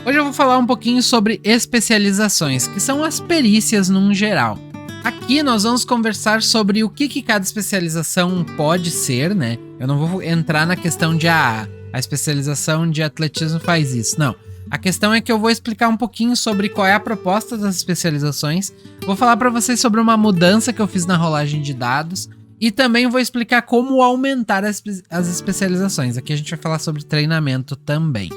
Hoje eu vou falar um pouquinho sobre especializações, que são as perícias num geral. Aqui nós vamos conversar sobre o que cada especialização pode ser, né? Eu não vou entrar na questão de a especialização de atletismo faz isso, não. A questão é que eu vou explicar um pouquinho sobre qual é a proposta das especializações, vou falar para vocês sobre uma mudança que eu fiz na rolagem de dados e também vou explicar como aumentar as especializações. Aqui a gente vai falar sobre treinamento também.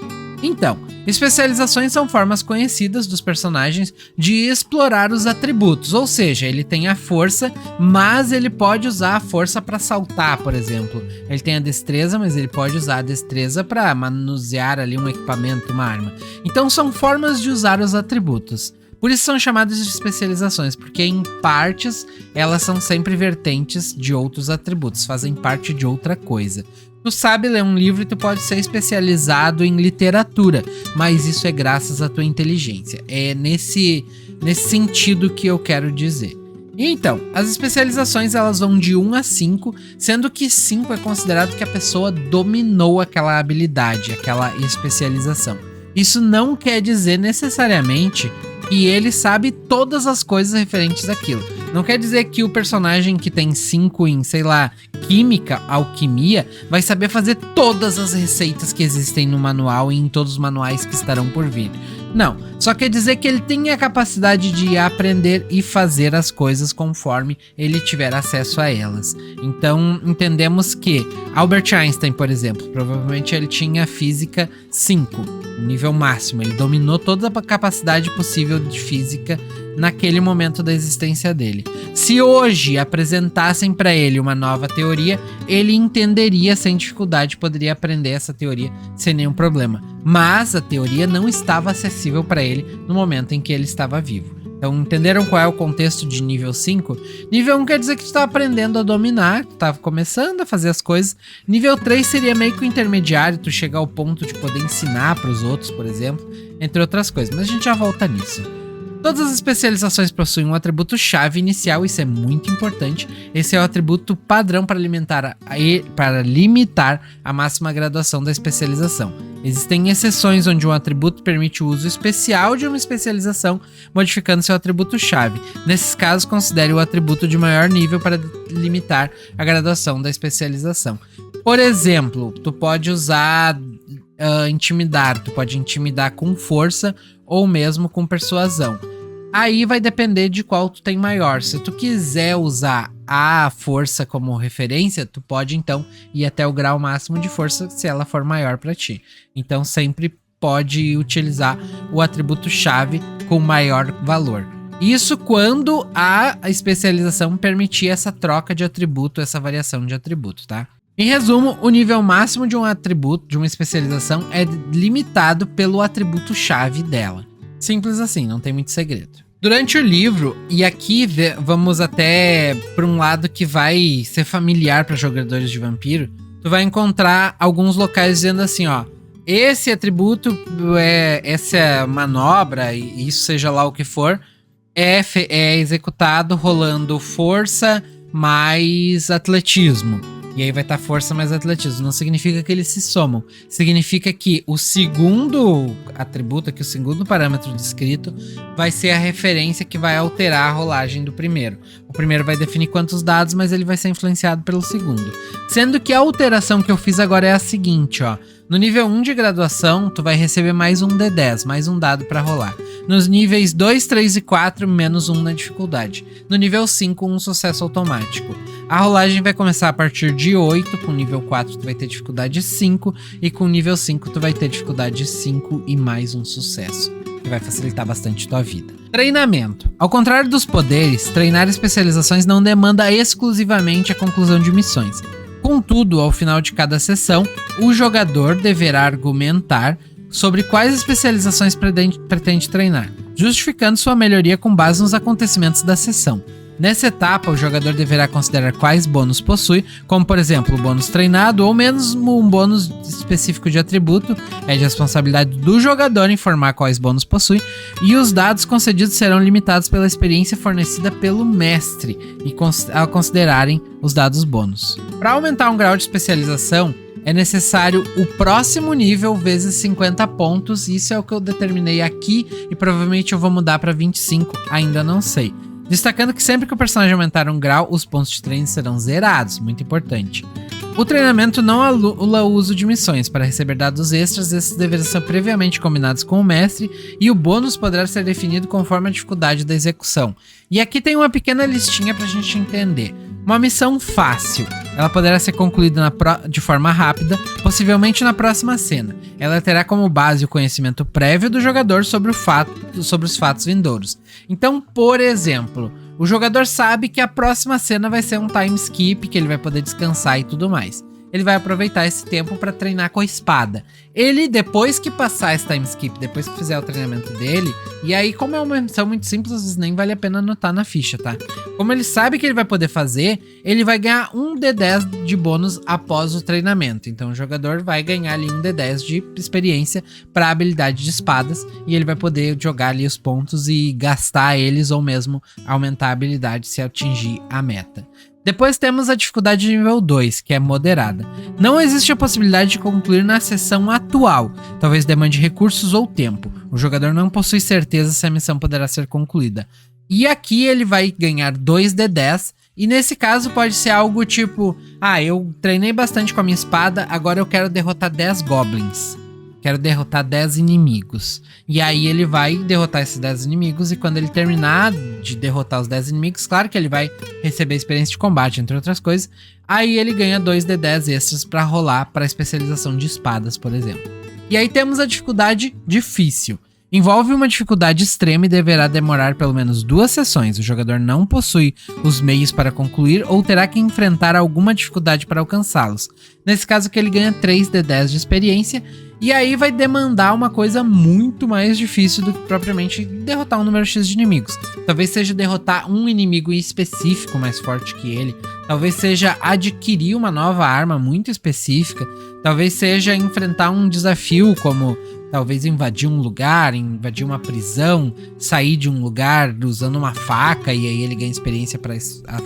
Então, especializações são formas conhecidas dos personagens de explorar os atributos, ou seja, ele tem a força, mas ele pode usar a força para saltar, por exemplo. Ele tem a destreza, mas ele pode usar a destreza para manusear ali um equipamento, uma arma. Então são formas de usar os atributos. Por isso são chamadas de especializações, porque em partes elas são sempre vertentes de outros atributos, fazem parte de outra coisa. Tu sabe ler um livro e tu pode ser especializado em literatura, mas isso é graças à tua inteligência. É nesse sentido que eu quero dizer. Então, as especializações elas vão de 1 a 5, sendo que 5 é considerado que a pessoa dominou aquela habilidade, aquela especialização. Isso não quer dizer necessariamente que ele sabe todas as coisas referentes àquilo. Não quer dizer que o personagem que tem 5 em, sei lá, química, alquimia, vai saber fazer todas as receitas que existem no manual e em todos os manuais que estarão por vir. Não, só quer dizer que ele tem a capacidade de aprender e fazer as coisas conforme ele tiver acesso a elas. Então, entendemos que Albert Einstein, por exemplo, provavelmente ele tinha física 5, nível máximo. Ele dominou toda a capacidade possível de física naquele momento da existência dele. Se hoje apresentassem para ele uma nova teoria, ele entenderia sem dificuldade, poderia aprender essa teoria sem nenhum problema. Mas a teoria não estava acessível para ele no momento em que ele estava vivo. Então, entenderam qual é o contexto de nível 5? Nível 1 quer dizer que tu tá aprendendo a dominar, tu tá começando a fazer as coisas. Nível 3 seria meio que o intermediário, tu chegar ao ponto de poder ensinar para os outros, por exemplo, entre outras coisas. Mas a gente já volta nisso. Todas as especializações possuem um atributo-chave inicial, isso é muito importante. Esse é o atributo padrão para limitar a máxima graduação da especialização. Existem exceções onde um atributo permite o uso especial de uma especialização, modificando seu atributo-chave. Nesses casos, considere o atributo de maior nível para limitar a graduação da especialização. Por exemplo, tu pode usar intimidar, tu pode intimidar com força ou mesmo com persuasão. Aí vai depender de qual tu tem maior. Se tu quiser usar a força como referência, tu pode então ir até o grau máximo de força se ela for maior para ti. Então sempre pode utilizar o atributo-chave com maior valor. Isso quando a especialização permitir essa troca de atributo, essa variação de atributo, tá? Em resumo, o nível máximo de um atributo, de uma especialização, é limitado pelo atributo-chave dela. Simples assim, não tem muito segredo. Durante o livro, e aqui vamos até para um lado que vai ser familiar para jogadores de vampiro, tu vai encontrar alguns locais dizendo assim, ó, esse atributo, essa manobra, e isso seja lá o que for, é executado rolando força mais atletismo. E aí vai estar força mais atletismo. Não significa que eles se somam. Significa que o segundo atributo, que o segundo parâmetro descrito, vai ser a referência que vai alterar a rolagem do primeiro. O primeiro vai definir quantos dados, mas ele vai ser influenciado pelo segundo. Sendo que a alteração que eu fiz agora é a seguinte, ó. No nível 1 de graduação, tu vai receber mais um D10, mais um dado para rolar. Nos níveis 2, 3 e 4, menos 1 na dificuldade. No nível 5, um sucesso automático. A rolagem vai começar a partir de 8, com nível 4 tu vai ter dificuldade 5, e com nível 5 tu vai ter dificuldade 5 e mais um sucesso, que vai facilitar bastante tua vida. Treinamento. Ao contrário dos poderes, treinar especializações não demanda exclusivamente a conclusão de missões. Contudo, ao final de cada sessão, o jogador deverá argumentar sobre quais especializações pretende treinar, justificando sua melhoria com base nos acontecimentos da sessão. Nessa etapa, o jogador deverá considerar quais bônus possui, como por exemplo o bônus treinado ou mesmo um bônus específico de atributo. É de responsabilidade do jogador informar quais bônus possui, e os dados concedidos serão limitados pela experiência fornecida pelo mestre e ao considerarem os dados bônus. Para aumentar um grau de especialização, é necessário o próximo nível vezes 50 pontos. Isso é o que eu determinei aqui e provavelmente eu vou mudar para 25, ainda não sei. Destacando que sempre que o personagem aumentar um grau, os pontos de treino serão zerados, muito importante. O treinamento não anula o uso de missões. Para receber dados extras, esses deverão ser previamente combinados com o mestre e o bônus poderá ser definido conforme a dificuldade da execução. E aqui tem uma pequena listinha para a gente entender. Uma missão fácil. Ela poderá ser concluída de forma rápida, possivelmente na próxima cena. Ela terá como base o conhecimento prévio do jogador sobre os fatos vindouros. Então, por exemplo, o jogador sabe que a próxima cena vai ser um time skip, que ele vai poder descansar e tudo mais. Ele vai aproveitar esse tempo para treinar com a espada. Ele, depois que passar esse time skip, depois que fizer o treinamento dele, e aí, como é uma missão muito simples, às vezes nem vale a pena anotar na ficha, tá? Como ele sabe que ele vai poder fazer, ele vai ganhar um D10 de bônus após o treinamento. Então o jogador vai ganhar ali um D10 de experiência para a habilidade de espadas, e ele vai poder jogar ali os pontos e gastar eles, ou mesmo aumentar a habilidade se atingir a meta. Depois temos a dificuldade de nível 2, que é moderada. Não existe a possibilidade de concluir na sessão atual, talvez demande recursos ou tempo. O jogador não possui certeza se a missão poderá ser concluída. E aqui ele vai ganhar 2 D10, e nesse caso pode ser algo tipo: eu treinei bastante com a minha espada, agora eu quero derrotar 10 goblins. Quero derrotar 10 inimigos. E aí ele vai derrotar esses 10 inimigos. E quando ele terminar de derrotar os 10 inimigos, claro que ele vai receber experiência de combate, entre outras coisas. Aí ele ganha 2 D10 extras para rolar para especialização de espadas, por exemplo. E aí temos a dificuldade difícil. Envolve uma dificuldade extrema e deverá demorar pelo menos 2 sessões. O jogador não possui os meios para concluir ou terá que enfrentar alguma dificuldade para alcançá-los. Nesse caso que ele ganha 3 D10 de experiência. E aí vai demandar uma coisa muito mais difícil do que propriamente derrotar um número X de inimigos. Talvez seja derrotar um inimigo específico mais forte que ele. Talvez seja adquirir uma nova arma muito específica. Talvez seja enfrentar um desafio como talvez invadir um lugar, invadir uma prisão, sair de um lugar usando uma faca e aí ele ganha experiência para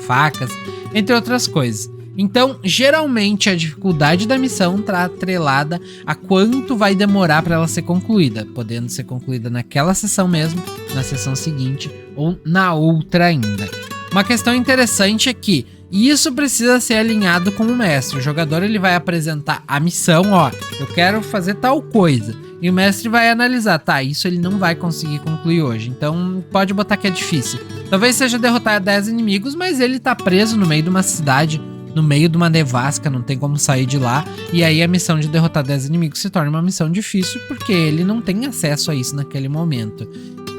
facas, entre outras coisas. Então, geralmente, a dificuldade da missão está atrelada a quanto vai demorar para ela ser concluída, podendo ser concluída naquela sessão mesmo, na sessão seguinte ou na outra ainda. Uma questão interessante é que isso precisa ser alinhado com o mestre. O jogador ele vai apresentar a missão, eu quero fazer tal coisa. E o mestre vai analisar, isso ele não vai conseguir concluir hoje, então pode botar que é difícil. Talvez seja derrotar 10 inimigos, mas ele tá preso no meio de uma cidade, no meio de uma nevasca, não tem como sair de lá. E aí a missão de derrotar 10 inimigos se torna uma missão difícil, porque ele não tem acesso a isso naquele momento.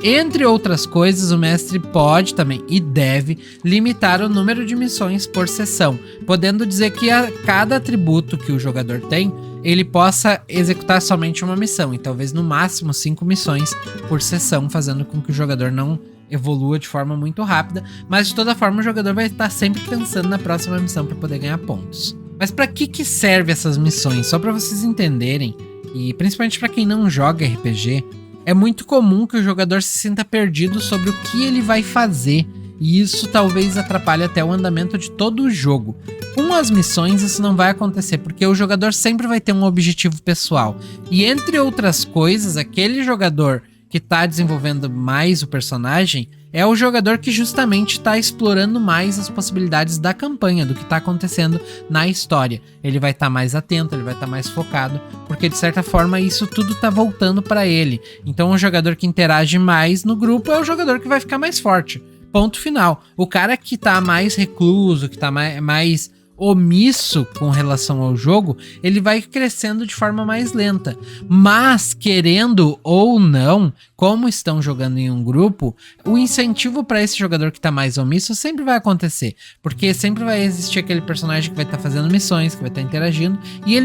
Entre outras coisas, o mestre pode também e deve limitar o número de missões por sessão, podendo dizer que a cada atributo que o jogador tem, ele possa executar somente uma missão, e talvez no máximo 5 missões por sessão, fazendo com que o jogador não evolua de forma muito rápida, mas de toda forma o jogador vai estar sempre pensando na próxima missão para poder ganhar pontos. Mas para que serve essas missões? Só para vocês entenderem, e principalmente para quem não joga RPG, é muito comum que o jogador se sinta perdido sobre o que ele vai fazer, e isso talvez atrapalhe até o andamento de todo o jogo. Com as missões isso não vai acontecer, porque o jogador sempre vai ter um objetivo pessoal, e entre outras coisas, aquele jogador que está desenvolvendo mais o personagem é o jogador que justamente está explorando mais as possibilidades da campanha, do que está acontecendo na história. Ele vai estar mais atento, ele vai estar mais focado, porque de certa forma isso tudo está voltando para ele. Então o jogador que interage mais no grupo é o jogador que vai ficar mais forte. Ponto final. O cara que está mais recluso, que está mais omisso com relação ao jogo, ele vai crescendo de forma mais lenta. Mas, querendo ou não, como estão jogando em um grupo, o incentivo para esse jogador que tá mais omisso sempre vai acontecer, porque sempre vai existir aquele personagem que vai estar fazendo missões, que vai estar interagindo, e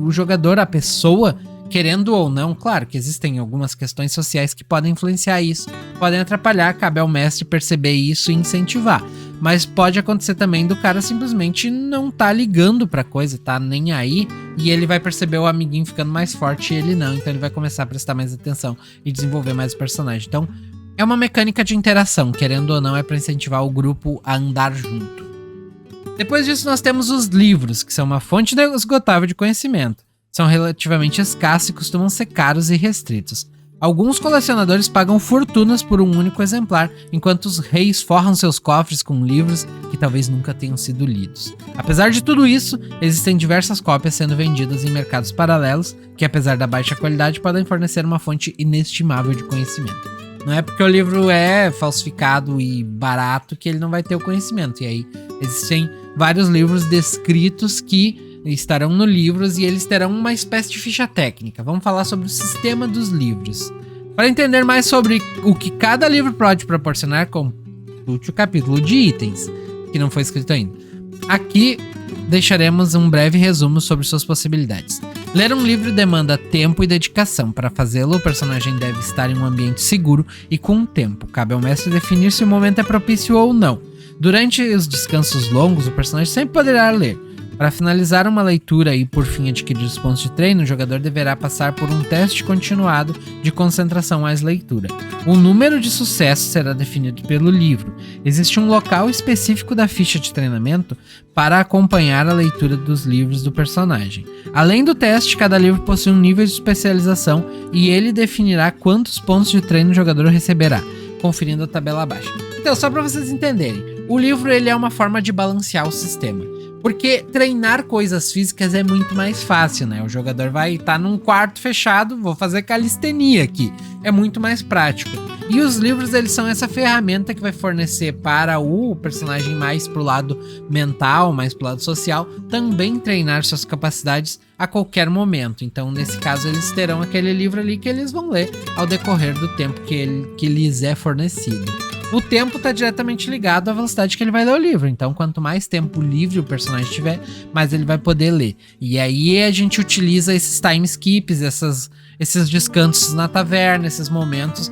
o jogador, a pessoa, querendo ou não, claro que existem algumas questões sociais que podem influenciar isso, podem atrapalhar, cabe ao mestre perceber isso e incentivar. Mas pode acontecer também do cara simplesmente não tá ligando pra coisa, tá nem aí, e ele vai perceber o amiguinho ficando mais forte e ele não, então ele vai começar a prestar mais atenção e desenvolver mais o personagem. Então é uma mecânica de interação, querendo ou não, é pra incentivar o grupo a andar junto. Depois disso, nós temos os livros, que são uma fonte inesgotável de conhecimento. São relativamente escassos e costumam ser caros e restritos. Alguns colecionadores pagam fortunas por um único exemplar, enquanto os reis forram seus cofres com livros que talvez nunca tenham sido lidos. Apesar de tudo isso, existem diversas cópias sendo vendidas em mercados paralelos, que apesar da baixa qualidade, podem fornecer uma fonte inestimável de conhecimento. Não é porque o livro é falsificado e barato que ele não vai ter o conhecimento. E aí existem vários livros descritos que estarão no livros e eles terão uma espécie de ficha técnica. Vamos falar sobre o sistema dos livros. Para entender mais sobre o que cada livro pode proporcionar, consulte o capítulo de itens, que não foi escrito ainda. Aqui deixaremos um breve resumo sobre suas possibilidades. Ler um livro demanda tempo e dedicação. Para fazê-lo, o personagem deve estar em um ambiente seguro e com tempo. Cabe ao mestre definir se o momento é propício ou não. Durante os descansos longos, o personagem sempre poderá ler. Para finalizar uma leitura e por fim adquirir os pontos de treino, o jogador deverá passar por um teste continuado de concentração mais leitura. O número de sucessos será definido pelo livro. Existe um local específico da ficha de treinamento para acompanhar a leitura dos livros do personagem. Além do teste, cada livro possui um nível de especialização e ele definirá quantos pontos de treino o jogador receberá, conferindo a tabela abaixo. Então, só para vocês entenderem, o livro ele é uma forma de balancear o sistema. Porque treinar coisas físicas é muito mais fácil, né? O jogador vai estar num quarto fechado, vou fazer calistenia aqui. É muito mais prático. E os livros, eles são essa ferramenta que vai fornecer para o personagem mais pro lado mental, mais pro lado social, também treinar suas capacidades a qualquer momento. Então, nesse caso, eles terão aquele livro ali que eles vão ler ao decorrer do tempo que lhes é fornecido. O tempo está diretamente ligado à velocidade que ele vai ler o livro. Então, quanto mais tempo livre o personagem tiver, mais ele vai poder ler. E aí a gente utiliza esses time skips, esses descansos na taverna, esses momentos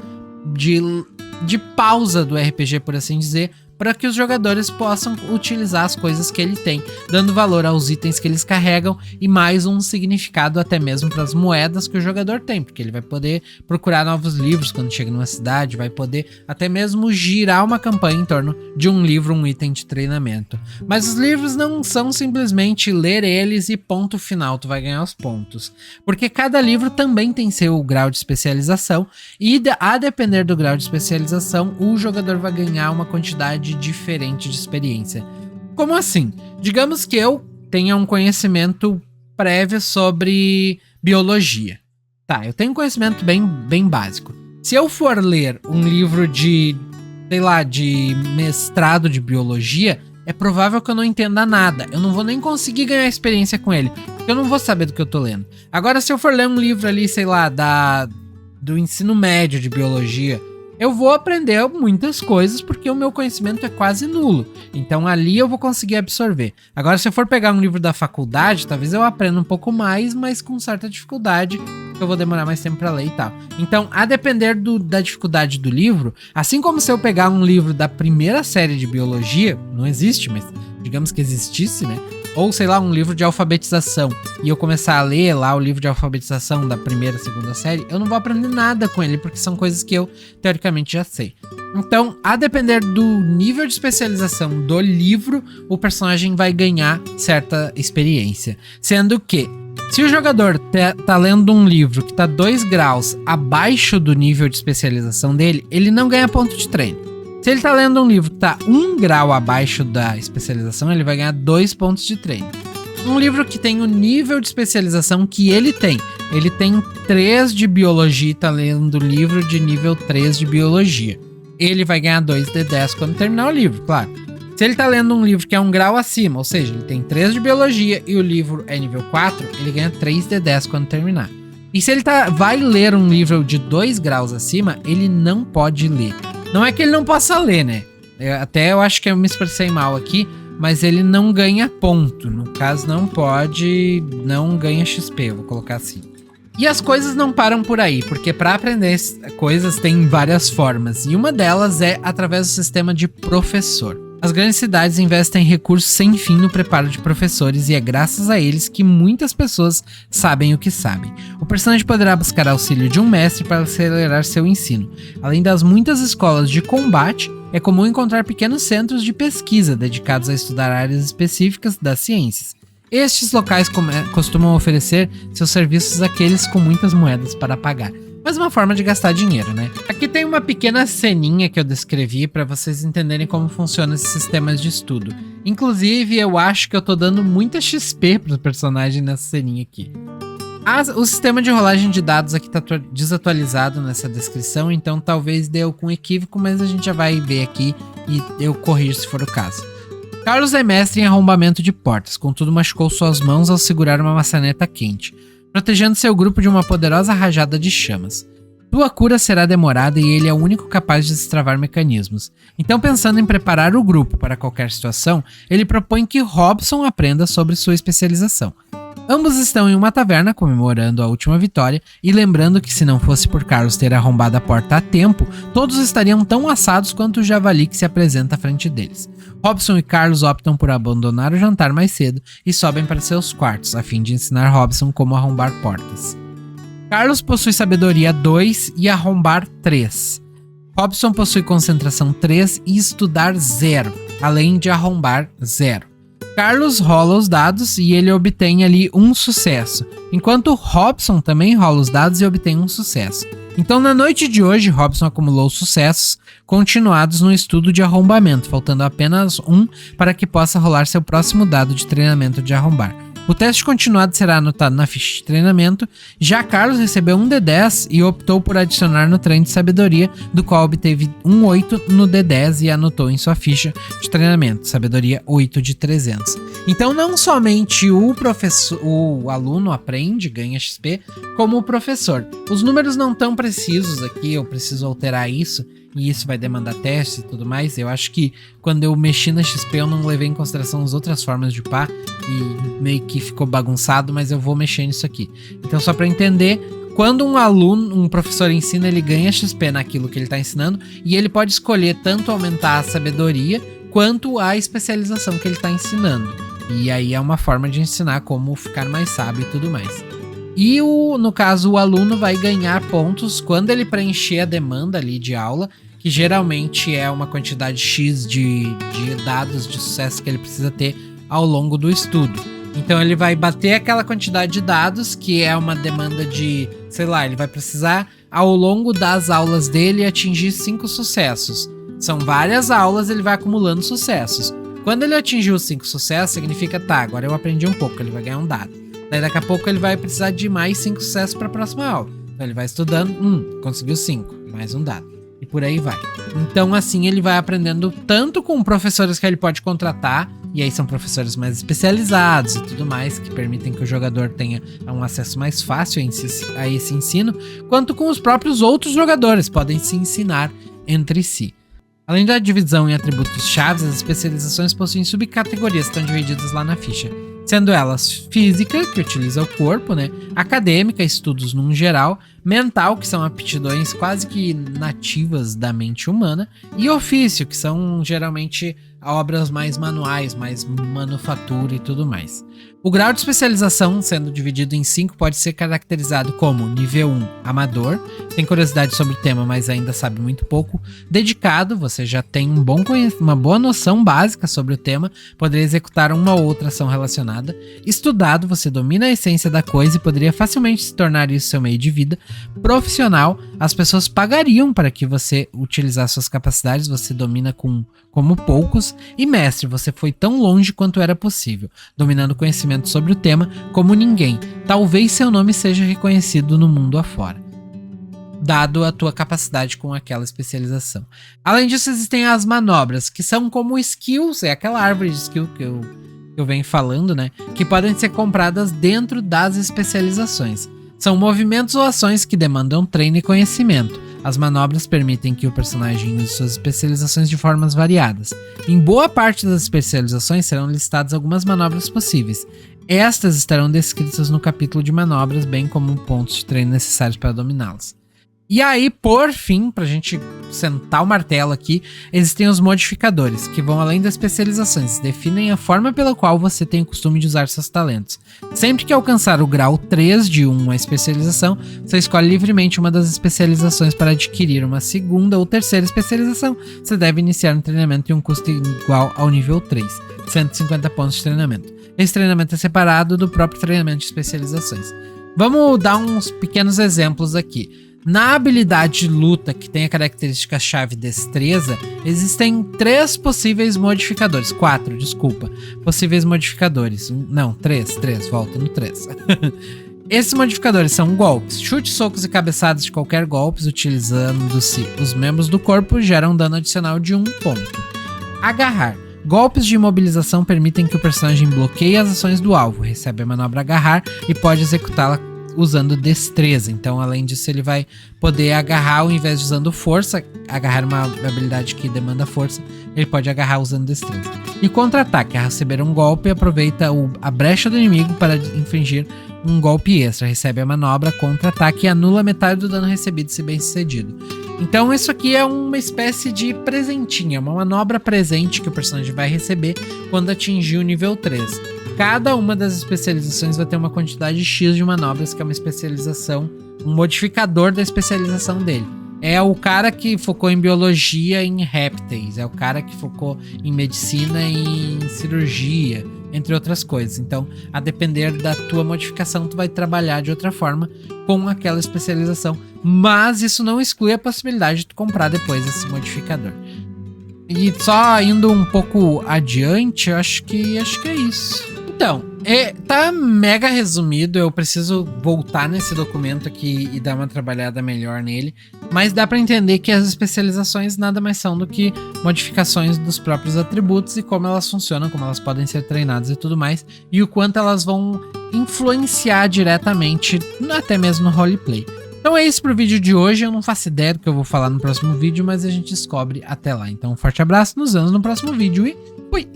de pausa do RPG, por assim dizer, para que os jogadores possam utilizar as coisas que ele tem, dando valor aos itens que eles carregam e mais um significado até mesmo para as moedas que o jogador tem, porque ele vai poder procurar novos livros quando chega numa cidade, vai poder até mesmo girar uma campanha em torno de um livro, um item de treinamento. Mas os livros não são simplesmente ler eles e ponto final, tu vai ganhar os pontos, porque cada livro também tem seu grau de especialização e a depender do grau de especialização, o jogador vai ganhar uma quantidade diferente de experiência. Como assim? Digamos que eu tenha um conhecimento prévio sobre biologia. Tá, eu tenho um conhecimento bem básico. Se eu for ler um livro de mestrado de biologia, é provável que eu não entenda nada. Eu não vou nem conseguir ganhar experiência com ele, porque eu não vou saber do que eu tô lendo. Agora, se eu for ler um livro ali, do ensino médio de biologia, eu vou aprender muitas coisas porque o meu conhecimento é quase nulo. Então ali eu vou conseguir absorver. Agora, se eu for pegar um livro da faculdade, talvez eu aprenda um pouco mais, mas com certa dificuldade, eu vou demorar mais tempo para ler e tal. Então, a depender da dificuldade do livro, assim como se eu pegar um livro da primeira série de biologia, não existe, mas digamos que existisse, né? Ou, sei lá, um livro de alfabetização, e eu começar a ler lá o livro de alfabetização da primeira, segunda série, eu não vou aprender nada com ele, porque são coisas que eu, teoricamente, já sei. Então, a depender do nível de especialização do livro, o personagem vai ganhar certa experiência. Sendo que, se o jogador tá lendo um livro que tá 2 graus abaixo do nível de especialização dele, ele não ganha ponto de treino. Se ele tá lendo um livro que tá 1 grau abaixo da especialização, ele vai ganhar 2 pontos de treino. Um livro que tem o nível de especialização que ele tem 3 de biologia e tá lendo o livro de nível 3 de biologia. Ele vai ganhar 2 de 10 quando terminar o livro, claro. Se ele tá lendo um livro que é 1 grau acima, ou seja, ele tem 3 de biologia e o livro é nível 4, ele ganha 3 de 10 quando terminar. E se ele vai ler um livro de 2 graus acima, ele não pode ler. Não é que ele não possa ler, né? Eu acho que eu me expressei mal aqui, mas ele não ganha ponto. No caso, não ganha XP, eu vou colocar assim. E as coisas não param por aí, porque para aprender coisas tem várias formas, e uma delas é através do sistema de professor. As grandes cidades investem recursos sem fim no preparo de professores e é graças a eles que muitas pessoas sabem o que sabem. O personagem poderá buscar auxílio de um mestre para acelerar seu ensino. Além das muitas escolas de combate, é comum encontrar pequenos centros de pesquisa dedicados a estudar áreas específicas das ciências. Estes locais costumam oferecer seus serviços àqueles com muitas moedas para pagar. Mas uma forma de gastar dinheiro, né? Aqui tem uma pequena ceninha que eu descrevi para vocês entenderem como funcionam esses sistemas de estudo. Inclusive, eu acho que eu tô dando muita XP pro personagem nessa ceninha aqui. O sistema de rolagem de dados aqui tá desatualizado nessa descrição, então talvez dê algum equívoco, mas a gente já vai ver aqui e eu corrijo se for o caso. Carlos é mestre em arrombamento de portas, contudo machucou suas mãos ao segurar uma maçaneta quente, protegendo seu grupo de uma poderosa rajada de chamas. Sua cura será demorada e ele é o único capaz de destravar mecanismos. Então, pensando em preparar o grupo para qualquer situação, ele propõe que Robson aprenda sobre sua especialização. Ambos estão em uma taverna comemorando a última vitória e lembrando que se não fosse por Carlos ter arrombado a porta a tempo, todos estariam tão assados quanto o javali que se apresenta à frente deles. Robson e Carlos optam por abandonar o jantar mais cedo e sobem para seus quartos, a fim de ensinar Robson como arrombar portas. Carlos possui sabedoria 2 e arrombar 3. Robson possui concentração 3 e estudar 0, além de arrombar 0. Carlos rola os dados e ele obtém ali um sucesso, enquanto Robson também rola os dados e obtém um sucesso. Então na noite de hoje, Robson acumulou sucessos continuados no estudo de arrombamento, faltando apenas um para que possa rolar seu próximo dado de treinamento de arrombar. O teste continuado será anotado na ficha de treinamento. Já Carlos recebeu um D10 e optou por adicionar no treino de sabedoria, do qual obteve um 8 no D10 e anotou em sua ficha de treinamento, sabedoria 8 de 300. Então não somente o aluno aprende, ganha XP, como o professor. Os números não estão precisos aqui, eu preciso alterar isso. E isso vai demandar testes e tudo mais. Eu acho que quando eu mexi na XP eu não levei em consideração as outras formas de upar e meio que ficou bagunçado, mas eu vou mexer nisso aqui. Então só para entender, quando um professor ensina, ele ganha XP naquilo que ele está ensinando e ele pode escolher tanto aumentar a sabedoria quanto a especialização que ele está ensinando. E aí é uma forma de ensinar como ficar mais sábio e tudo mais. E no caso, o aluno vai ganhar pontos quando ele preencher a demanda ali de aula, que geralmente é uma quantidade X de dados de sucesso que ele precisa ter ao longo do estudo. Então ele vai bater aquela quantidade de dados, que é uma demanda de, sei lá, ele vai precisar ao longo das aulas dele atingir 5 sucessos. São várias aulas, ele vai acumulando sucessos. Quando ele atingiu os 5 sucessos, significa, tá, agora eu aprendi um pouco, ele vai ganhar um dado. Daí daqui a pouco ele vai precisar de mais 5 sucessos para a próxima aula. Então ele vai estudando, conseguiu 5, mais um dado. E por aí vai. Então assim ele vai aprendendo tanto com professores que ele pode contratar, e aí são professores mais especializados e tudo mais, que permitem que o jogador tenha um acesso mais fácil a esse ensino, quanto com os próprios outros jogadores, podem se ensinar entre si. Além da divisão em atributos chaves, as especializações possuem subcategorias que estão divididas lá na ficha. Sendo elas física, que utiliza o corpo, né? Acadêmica, estudos num geral, mental, que são aptidões quase que nativas da mente humana, e ofício, que são geralmente obras mais manuais, mais manufatura e tudo mais. O grau de especialização, sendo dividido em 5, pode ser caracterizado como nível 1, amador, tem curiosidade sobre o tema, mas ainda sabe muito pouco. Dedicado, você já tem uma boa noção básica sobre o tema, poderia executar uma ou outra ação relacionada. Estudado, você domina a essência da coisa e poderia facilmente se tornar isso seu meio de vida. Profissional, as pessoas pagariam para que você utilizasse suas capacidades, você domina como poucos. E mestre, você foi tão longe quanto era possível, dominando conhecimento sobre o tema como ninguém. Talvez seu nome seja reconhecido no mundo afora, dado a tua capacidade com aquela especialização. Além disso, existem as manobras, que são como skills, é aquela árvore de skill que eu venho falando, né? Que podem ser compradas dentro das especializações. São movimentos ou ações que demandam treino e conhecimento. As manobras permitem que o personagem use suas especializações de formas variadas. Em boa parte das especializações serão listadas algumas manobras possíveis. Estas estarão descritas no capítulo de manobras, bem como pontos de treino necessários para dominá-las. E aí, por fim, pra gente sentar o martelo aqui, existem os modificadores, que vão além das especializações, definem a forma pela qual você tem o costume de usar seus talentos. Sempre que alcançar o grau 3 de uma especialização, você escolhe livremente uma das especializações para adquirir uma segunda ou terceira especialização. Você deve iniciar um treinamento em um custo igual ao nível 3, 150 pontos de treinamento. Esse treinamento é separado do próprio treinamento de especializações. Vamos dar uns pequenos exemplos aqui. Na habilidade de luta, que tem a característica-chave destreza, existem 3 possíveis modificadores. 4, desculpa. Possíveis modificadores. Não, 3, volta no 3. Esses modificadores são golpes. Chute, socos e cabeçadas de qualquer golpe, utilizando-se os membros do corpo, geram dano adicional de 1 ponto. Agarrar. Golpes de imobilização permitem que o personagem bloqueie as ações do alvo, recebe a manobra agarrar e pode executá-la usando destreza. Então, além disso, ele vai poder agarrar ao invés de usando força. Agarrar é uma habilidade que demanda força, ele pode agarrar usando destreza. E contra-ataque, ao receber um golpe, aproveita a brecha do inimigo para infligir um golpe extra, recebe a manobra, contra-ataque e anula metade do dano recebido se bem sucedido. Então isso aqui é uma espécie de presentinho, uma manobra presente que o personagem vai receber quando atingir o nível 3. Cada uma das especializações vai ter uma quantidade X de manobras, que é uma especialização, um modificador da especialização dele. É o cara que focou em biologia em répteis, é o cara que focou em medicina e em cirurgia, entre outras coisas. Então, a depender da tua modificação, tu vai trabalhar de outra forma com aquela especialização. Mas isso não exclui a possibilidade de tu comprar depois esse modificador. E só indo um pouco adiante, eu acho que é isso. Então, tá mega resumido, eu preciso voltar nesse documento aqui e dar uma trabalhada melhor nele, mas dá pra entender que as especializações nada mais são do que modificações dos próprios atributos e como elas funcionam, como elas podem ser treinadas e tudo mais, e o quanto elas vão influenciar diretamente, até mesmo no roleplay. Então é isso pro vídeo de hoje, eu não faço ideia do que eu vou falar no próximo vídeo, mas a gente descobre até lá. Então um forte abraço, nos vemos no próximo vídeo e